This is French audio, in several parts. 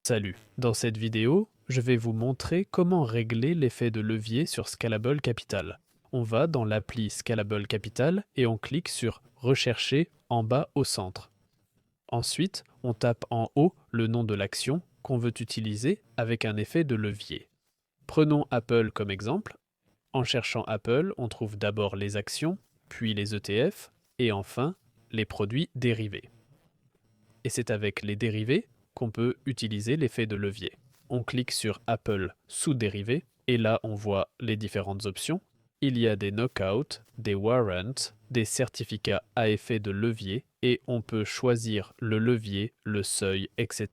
Salut, dans cette vidéo, je vais vous montrer comment régler l'effet de levier sur Scalable Capital. On va dans l'appli Scalable Capital et on clique sur Rechercher en bas au centre. Ensuite, on tape en haut le nom de l'action qu'on veut utiliser avec un effet de levier. Prenons Apple comme exemple. En cherchant Apple, on trouve d'abord les actions, puis les ETF et enfin les produits dérivés. Et c'est avec les dérivés qu'on peut utiliser l'effet de levier. On clique sur Apple sous dérivés et là on voit les différentes options. Il y a des knockouts, des warrants, des certificats à effet de levier et on peut choisir le levier, le seuil, etc.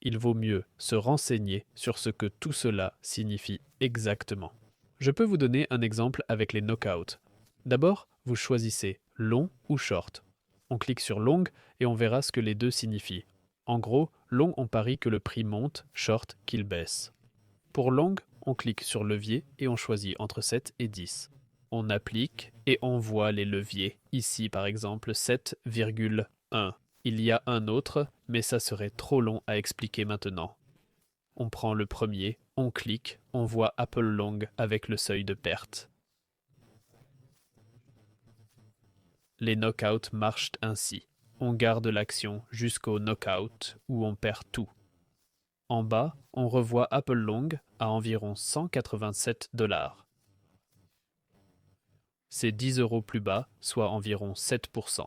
Il vaut mieux se renseigner sur ce que tout cela signifie exactement. Je peux vous donner un exemple avec les knockouts. D'abord, vous choisissez long ou short. On clique sur long et on verra ce que les deux signifient. En gros, long on parie que le prix monte, short qu'il baisse. Pour long, on clique sur levier et on choisit entre 7 et 10. On applique et on voit les leviers. Ici par exemple 7,1. Il y a un autre, mais ça serait trop long à expliquer maintenant. On prend le premier, on clique, on voit Apple Long avec le seuil de perte. Les knockouts marchent ainsi. On garde l'action jusqu'au knockout où on perd tout. En bas, on revoit Apple Long à environ 187 $. C'est 10 € plus bas, soit environ 7%.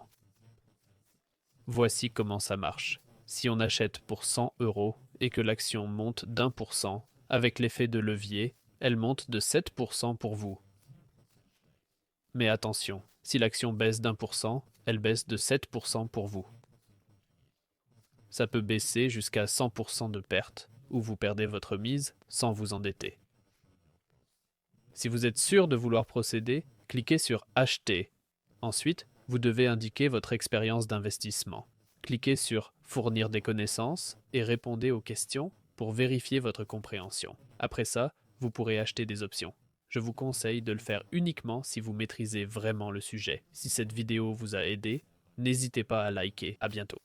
Voici comment ça marche. Si on achète pour 100 € et que l'action monte d'1%, avec l'effet de levier, elle monte de 7% pour vous. Mais attention, si l'action baisse d'1%, elle baisse de 7% pour vous. Ça peut baisser jusqu'à 100% de perte, ou vous perdez votre mise sans vous endetter. Si vous êtes sûr de vouloir procéder, cliquez sur Acheter. Ensuite, vous devez indiquer votre expérience d'investissement. Cliquez sur Fournir des connaissances et répondez aux questions pour vérifier votre compréhension. Après ça, vous pourrez acheter des options. Je vous conseille de le faire uniquement si vous maîtrisez vraiment le sujet. Si cette vidéo vous a aidé, n'hésitez pas à liker. À bientôt.